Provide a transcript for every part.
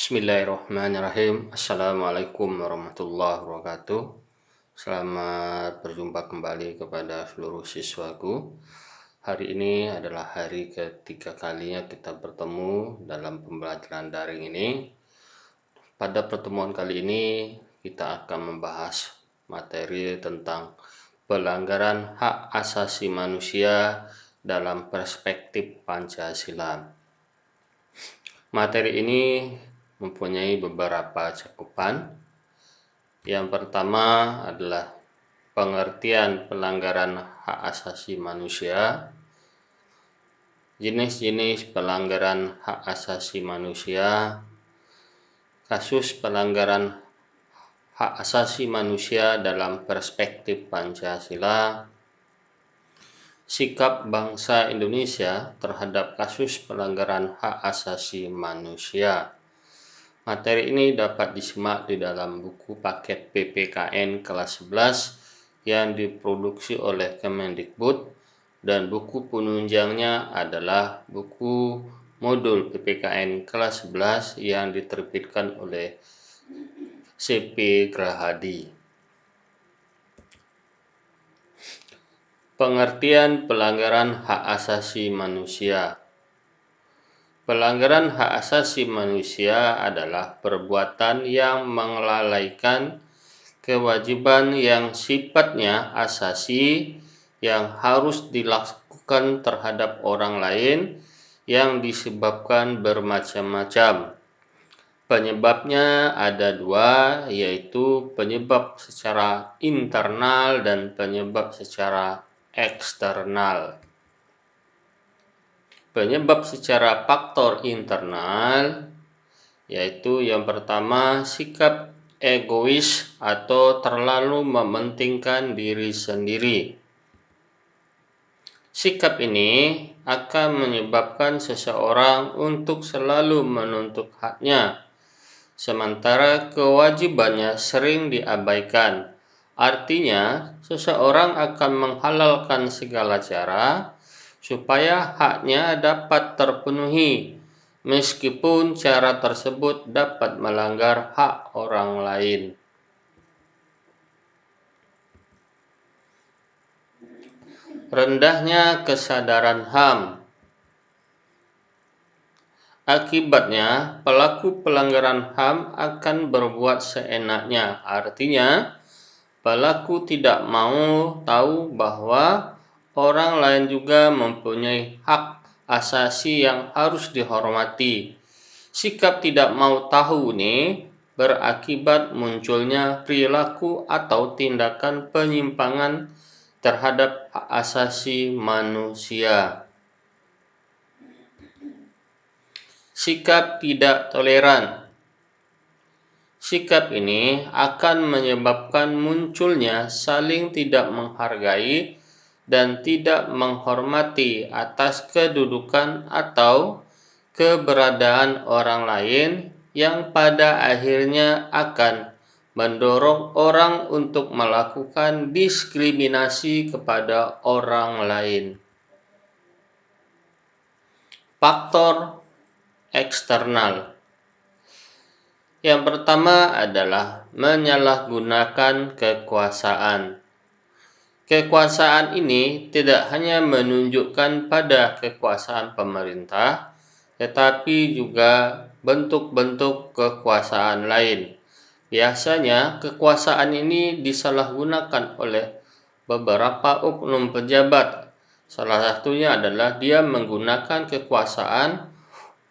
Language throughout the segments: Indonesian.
Bismillahirrahmanirrahim. Assalamualaikum warahmatullahi wabarakatuh. Selamat berjumpa kembali kepada seluruh siswaku. Hari ini adalah hari ketiga kalinya kita bertemu dalam pembelajaran daring ini. Pada pertemuan kali ini kita akan membahas materi tentang pelanggaran hak asasi manusia dalam perspektif Pancasila. Materi ini mempunyai beberapa cakupan. Yang pertama adalah pengertian pelanggaran hak asasi manusia, jenis-jenis pelanggaran hak asasi manusia, kasus pelanggaran hak asasi manusia dalam perspektif Pancasila, sikap bangsa Indonesia terhadap kasus pelanggaran hak asasi manusia. Materi ini dapat disimak di dalam buku paket PPKN kelas 11 yang diproduksi oleh Kemendikbud, dan buku penunjangnya adalah buku modul PPKN kelas 11 yang diterbitkan oleh CP Grahadi. Pengertian pelanggaran hak asasi manusia. Pelanggaran hak asasi manusia adalah perbuatan yang melalaikan kewajiban yang sifatnya asasi yang harus dilakukan terhadap orang lain yang disebabkan bermacam-macam. Penyebabnya ada dua, yaitu penyebab secara internal dan penyebab secara eksternal. Penyebab secara faktor internal yaitu yang pertama, sikap egois atau terlalu mementingkan diri sendiri. Sikap ini akan menyebabkan seseorang untuk selalu menuntut haknya, sementara kewajibannya sering diabaikan. Artinya, seseorang akan menghalalkan segala cara supaya haknya dapat terpenuhi, meskipun cara tersebut dapat melanggar hak orang lain. Rendahnya kesadaran HAM. Akibatnya, pelaku pelanggaran HAM akan berbuat seenaknya. Artinya, pelaku tidak mau tahu bahwa orang lain juga mempunyai hak asasi yang harus dihormati. Sikap tidak mau tahu ini berakibat munculnya perilaku atau tindakan penyimpangan terhadap hak asasi manusia. Sikap tidak toleran. Sikap ini akan menyebabkan munculnya saling tidak menghargai dan tidak menghormati atas kedudukan atau keberadaan orang lain, yang pada akhirnya akan mendorong orang untuk melakukan diskriminasi kepada orang lain. Faktor eksternal. Yang pertama adalah menyalahgunakan kekuasaan. Kekuasaan ini tidak hanya menunjukkan pada kekuasaan pemerintah, tetapi juga bentuk-bentuk kekuasaan lain. Biasanya kekuasaan ini disalahgunakan oleh beberapa oknum pejabat. Salah satunya adalah dia menggunakan kekuasaan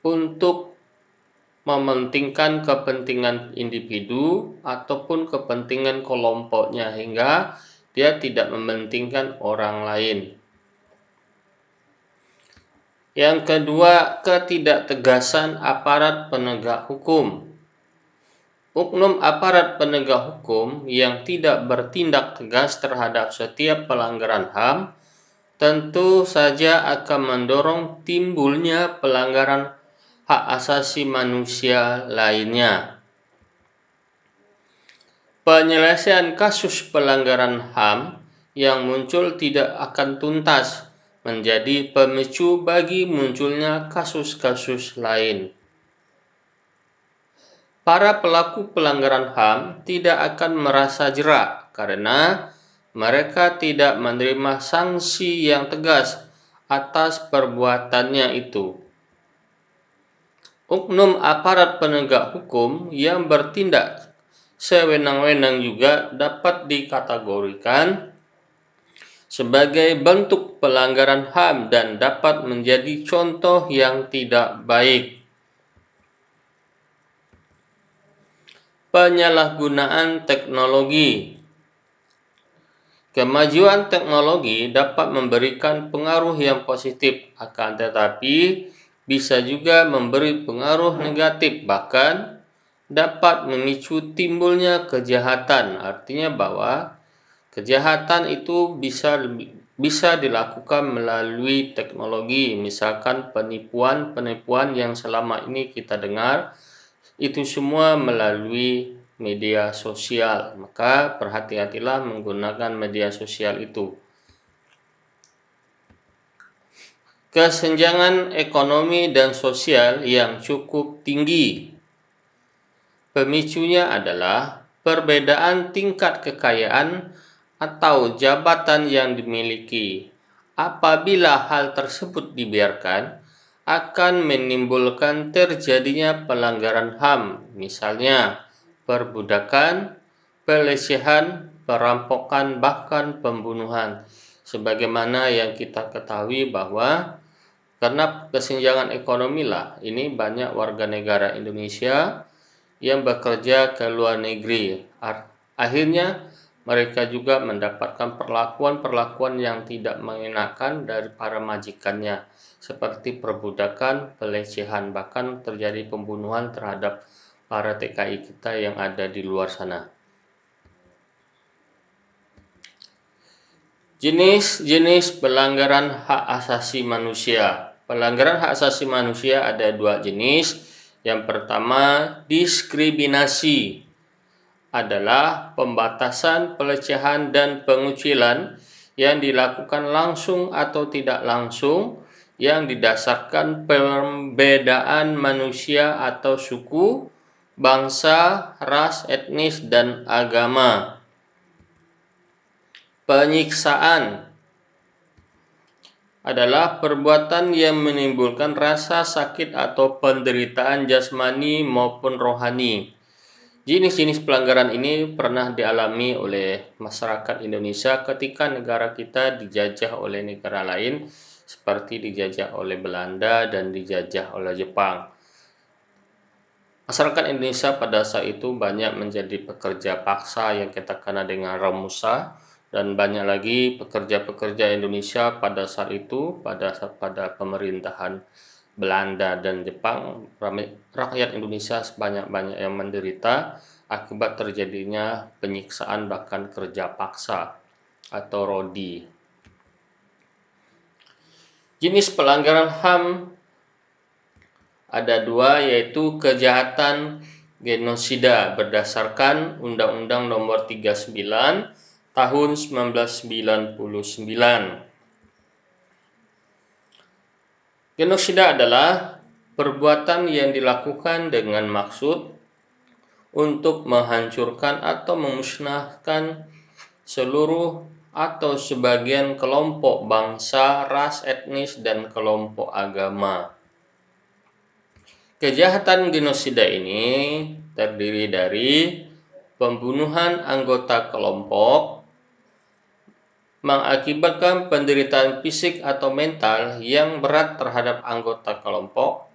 untuk mementingkan kepentingan individu ataupun kepentingan kelompoknya, hingga dia tidak mementingkan orang lain. Yang kedua, ketidaktegasan aparat penegak hukum. Oknum aparat penegak hukum yang tidak bertindak tegas terhadap setiap pelanggaran HAM tentu saja akan mendorong timbulnya pelanggaran hak asasi manusia lainnya. Penyelesaian kasus pelanggaran HAM yang muncul tidak akan tuntas, menjadi pemicu bagi munculnya kasus-kasus lain. para pelaku pelanggaran HAM tidak akan merasa jera karena mereka tidak menerima sanksi yang tegas atas perbuatannya itu. Oknum aparat penegak hukum yang bertindak sewenang-wenang juga dapat dikategorikan sebagai bentuk pelanggaran HAM dan dapat menjadi contoh yang tidak baik. Penyalahgunaan teknologi. Kemajuan teknologi dapat memberikan pengaruh yang positif, akan tetapi bisa juga memberi pengaruh negatif, bahkan dapat memicu timbulnya kejahatan. Artinya bahwa kejahatan itu bisa dilakukan melalui teknologi, misalkan penipuan yang selama ini kita dengar, itu semua melalui media sosial. Maka berhati-hatilah menggunakan media sosial itu. Kesenjangan ekonomi dan sosial yang cukup tinggi. Pemicunya adalah perbedaan tingkat kekayaan atau jabatan yang dimiliki. Apabila hal tersebut dibiarkan, akan menimbulkan terjadinya pelanggaran HAM, misalnya perbudakan, pelecehan, perampokan, bahkan pembunuhan. Sebagaimana yang kita ketahui bahwa karena kesenjangan ekonomi lah, ini banyak warga negara Indonesia yang bekerja ke luar negeri. Akhirnya mereka juga mendapatkan perlakuan-perlakuan yang tidak mengenakan dari para majikannya, seperti perbudakan, pelecehan, bahkan terjadi pembunuhan terhadap para TKI kita yang ada di luar sana. Jenis-jenis pelanggaran hak asasi manusia. Pelanggaran hak asasi manusia ada dua jenis. Yang pertama, diskriminasi adalah pembatasan, pelecehan, dan pengucilan yang dilakukan langsung atau tidak langsung yang didasarkan perbedaan manusia atau suku, bangsa, ras, etnis, dan agama. Penyiksaan adalah perbuatan yang menimbulkan rasa sakit atau penderitaan jasmani maupun rohani. Jenis-jenis pelanggaran ini pernah dialami oleh masyarakat Indonesia ketika negara kita dijajah oleh negara lain, seperti dijajah oleh Belanda dan dijajah oleh Jepang. Masyarakat Indonesia pada saat itu banyak menjadi pekerja paksa yang kita kenal dengan Romusa, dan banyak lagi pekerja-pekerja Indonesia pada saat itu, pada pemerintahan Belanda dan Jepang. Rakyat Indonesia sebanyak-banyak yang menderita akibat terjadinya penyiksaan, bahkan kerja paksa atau rodi. Jenis pelanggaran HAM ada dua, yaitu kejahatan genosida berdasarkan Undang-Undang Nomor 39 tahun 1999. Genosida adalah perbuatan yang dilakukan dengan maksud untuk menghancurkan atau memusnahkan seluruh atau sebagian kelompok bangsa, ras, etnis, dan kelompok agama. Kejahatan genosida ini terdiri dari pembunuhan anggota kelompok, mengakibatkan penderitaan fisik atau mental yang berat terhadap anggota kelompok,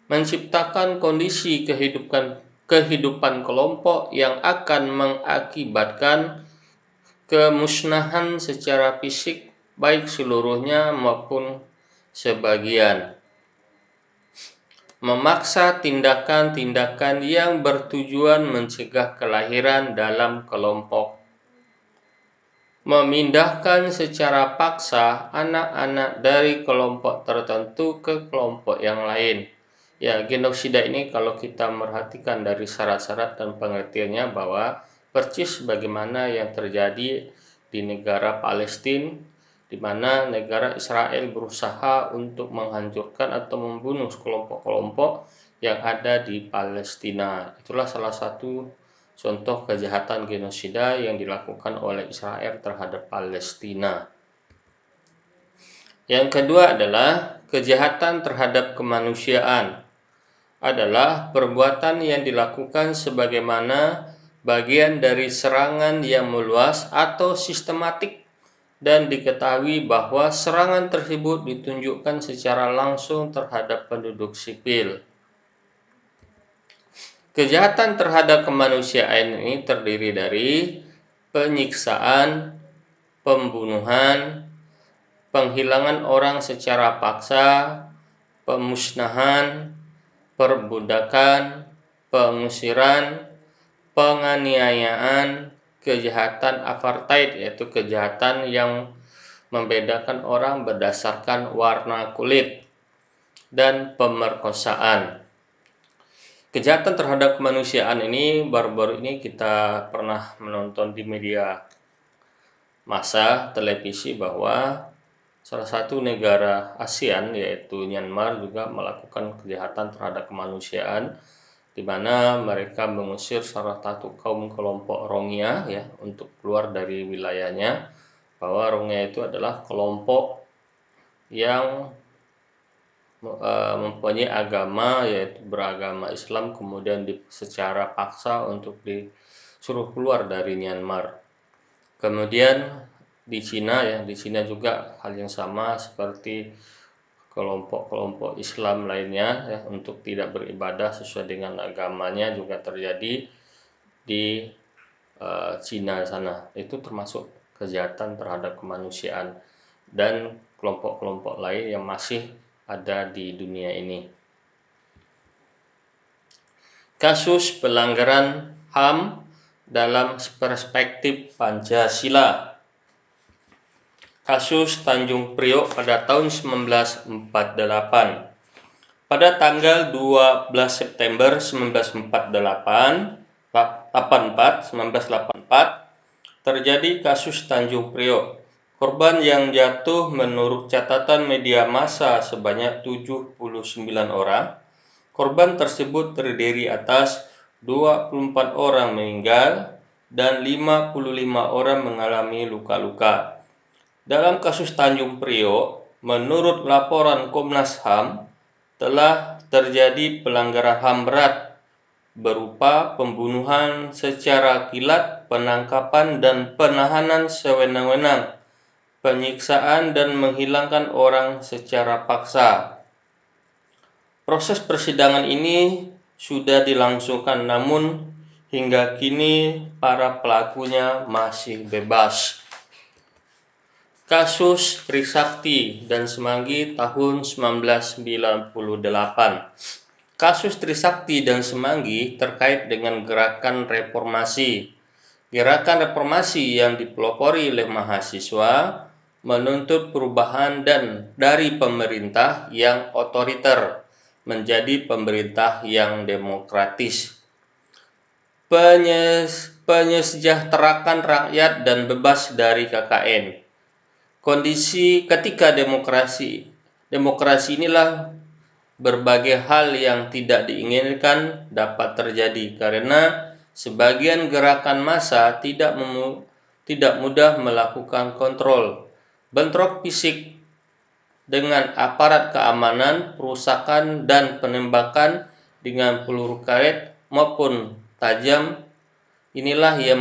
menciptakan kondisi kehidupan kelompok yang akan mengakibatkan kemusnahan secara fisik baik seluruhnya maupun sebagian, memaksa tindakan-tindakan yang bertujuan mencegah kelahiran dalam kelompok, memindahkan secara paksa anak-anak dari kelompok tertentu ke kelompok yang lain. Ya, genosida ini kalau kita merhatikan dari syarat-syarat dan pengertiannya bahwa persis bagaimana yang terjadi di negara Palestina, di mana negara Israel berusaha untuk menghancurkan atau membunuh kelompok-kelompok yang ada di Palestina. Itulah salah satu contoh kejahatan genosida yang dilakukan oleh Israel terhadap Palestina. Yang kedua adalah kejahatan terhadap kemanusiaan. Adalah perbuatan yang dilakukan sebagaimana bagian dari serangan yang meluas atau sistematik dan diketahui bahwa serangan tersebut ditunjukkan secara langsung terhadap penduduk sipil. Kejahatan terhadap kemanusiaan ini terdiri dari penyiksaan, pembunuhan, penghilangan orang secara paksa, pemusnahan, perbudakan, pengusiran, penganiayaan, kejahatan apartheid yaitu kejahatan yang membedakan orang berdasarkan warna kulit, dan pemerkosaan. Kejahatan terhadap kemanusiaan ini baru-baru ini kita pernah menonton di media massa televisi bahwa salah satu negara ASEAN yaitu Myanmar juga melakukan kejahatan terhadap kemanusiaan, di mana mereka mengusir salah satu kelompok Rohingya ya untuk keluar dari wilayahnya, bahwa Rohingya itu adalah kelompok yang mempunyai agama yaitu beragama Islam, kemudian secara paksa untuk disuruh keluar dari Myanmar. Kemudian di Cina ya, di Cina juga hal yang sama seperti kelompok-kelompok Islam lainnya ya, untuk tidak beribadah sesuai dengan agamanya juga terjadi di Cina sana. Itu termasuk kejahatan terhadap kemanusiaan dan kelompok-kelompok lain yang masih ada di dunia ini. Kasus pelanggaran HAM dalam perspektif Pancasila. Kasus Tanjung Priok pada tahun 1948. Pada tanggal 12 September 1984 terjadi kasus Tanjung Priok. Korban yang jatuh menurut catatan media massa sebanyak 79 orang. Korban tersebut terdiri atas 24 orang meninggal dan 55 orang mengalami luka-luka. Dalam kasus Tanjung Priok, menurut laporan Komnas HAM, telah terjadi pelanggaran HAM berat berupa pembunuhan secara kilat, penangkapan dan penahanan sewenang-wenang, penyiksaan dan menghilangkan orang secara paksa. Proses persidangan ini sudah dilangsungkan, namun hingga kini para pelakunya masih bebas. Kasus Trisakti dan Semanggi tahun 1998. Kasus Trisakti dan Semanggi terkait dengan gerakan reformasi. Gerakan reformasi yang dipelopori oleh mahasiswa menuntut perubahan dan dari pemerintah yang otoriter menjadi pemerintah yang demokratis. Penyejahterakan rakyat dan bebas dari KKN. Kondisi ketika demokrasi inilah berbagai hal yang tidak diinginkan dapat terjadi karena sebagian gerakan massa tidak mudah melakukan kontrol. Bentrok fisik dengan aparat keamanan, perusakan dan penembakan dengan peluru karet maupun tajam inilah yang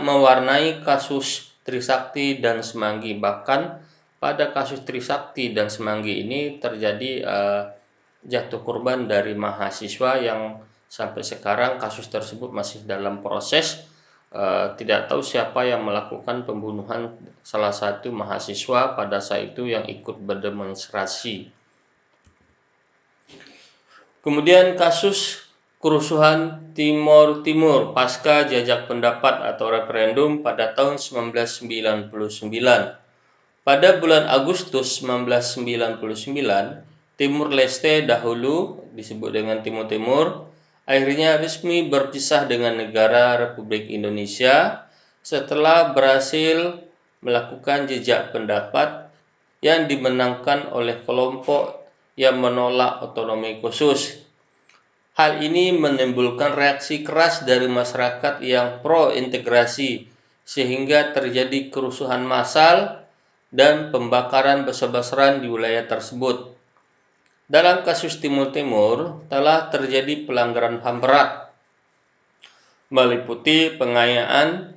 mewarnai kasus Trisakti dan Semanggi. Bahkan pada kasus Trisakti dan Semanggi ini terjadi jatuh korban dari mahasiswa yang sampai sekarang kasus tersebut masih dalam proses. Tidak tahu siapa yang melakukan pembunuhan salah satu mahasiswa pada saat itu yang ikut berdemonstrasi. Kemudian kasus kerusuhan Timor Timur pasca jajak pendapat atau referendum pada tahun 1999. Pada bulan Agustus 1999, Timur Leste dahulu disebut dengan Timur Timur, akhirnya resmi berpisah dengan negara Republik Indonesia setelah berhasil melakukan jajak pendapat yang dimenangkan oleh kelompok yang menolak otonomi khusus. Hal ini menimbulkan reaksi keras dari masyarakat yang pro integrasi sehingga terjadi kerusuhan massal dan pembakaran besar-besaran di wilayah tersebut. Dalam kasus Timur Timur telah terjadi pelanggaran HAM berat, meliputi penganiayaan,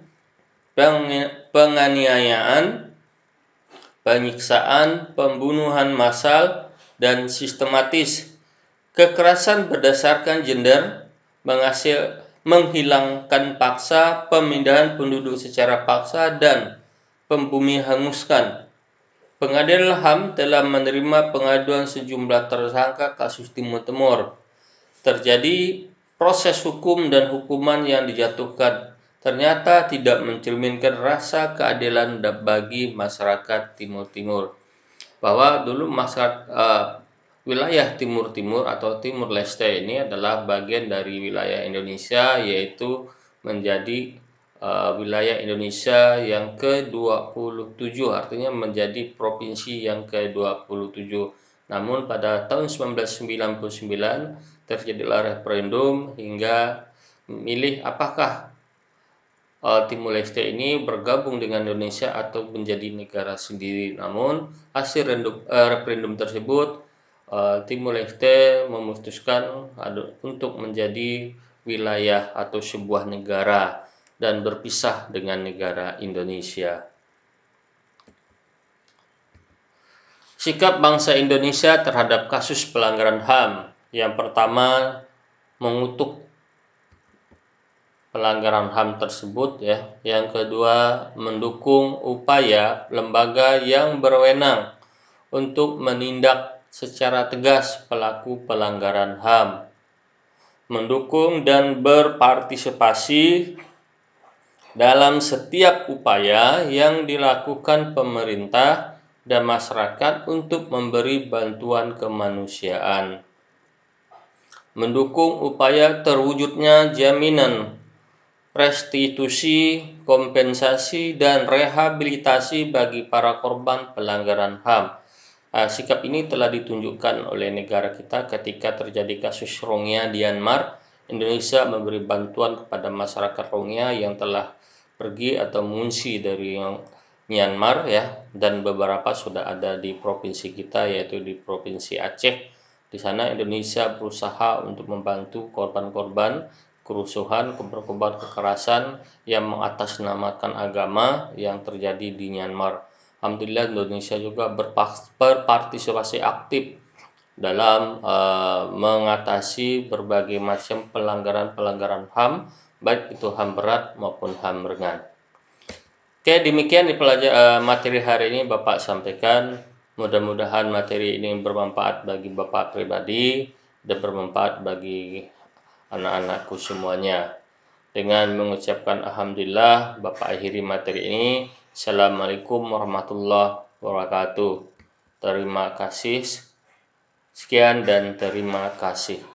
penyiksaan, pembunuhan massal, dan sistematis, kekerasan berdasarkan gender, menghilangkan paksa, pemindahan penduduk secara paksa, dan pembumi hanguskan. Pengadilan HAM telah menerima pengaduan sejumlah tersangka kasus Timur Timur. Terjadi proses hukum dan hukuman yang dijatuhkan ternyata tidak mencerminkan rasa keadilan bagi masyarakat Timur Timur. Bahwa dulu wilayah Timur Timur atau Timur Leste ini adalah bagian dari wilayah Indonesia, yaitu menjadi wilayah Indonesia yang ke-27, artinya menjadi provinsi yang ke-27. Namun pada tahun 1999 terjadilah referendum hingga memilih apakah Timur Leste ini bergabung dengan Indonesia atau menjadi negara sendiri. Namun hasil referendum tersebut, Timur Leste memutuskan untuk menjadi wilayah atau sebuah negara dan berpisah dengan negara Indonesia. Sikap bangsa Indonesia terhadap kasus pelanggaran HAM. Yang pertama, mengutuk pelanggaran HAM tersebut ya. Yang kedua, mendukung upaya lembaga yang berwenang untuk menindak secara tegas pelaku pelanggaran HAM. Mendukung dan berpartisipasi dalam setiap upaya yang dilakukan pemerintah dan masyarakat untuk memberi bantuan kemanusiaan. Mendukung upaya terwujudnya jaminan restitusi, kompensasi, dan rehabilitasi bagi para korban pelanggaran HAM. Sikap ini telah ditunjukkan oleh negara kita ketika terjadi kasus Rohingya di Myanmar. Indonesia memberi bantuan kepada masyarakat Rohingya yang telah pergi atau mengungsi dari Myanmar ya, dan beberapa sudah ada di provinsi kita, yaitu di Provinsi Aceh. Di sana Indonesia berusaha untuk membantu korban-korban kerusuhan, korban kekerasan yang mengatasnamakan agama yang terjadi di Myanmar. Alhamdulillah Indonesia juga berpartisipasi aktif dalam mengatasi berbagai macam pelanggaran HAM, baik itu HAM berat maupun HAM ringan. Oke, demikian di materi hari ini Bapak sampaikan. Mudah-mudahan materi ini bermanfaat bagi Bapak pribadi dan bermanfaat bagi anak-anakku semuanya. Dengan mengucapkan Alhamdulillah, Bapak akhiri materi ini. Assalamualaikum warahmatullahi wabarakatuh. Terima kasih. Sekian dan terima kasih.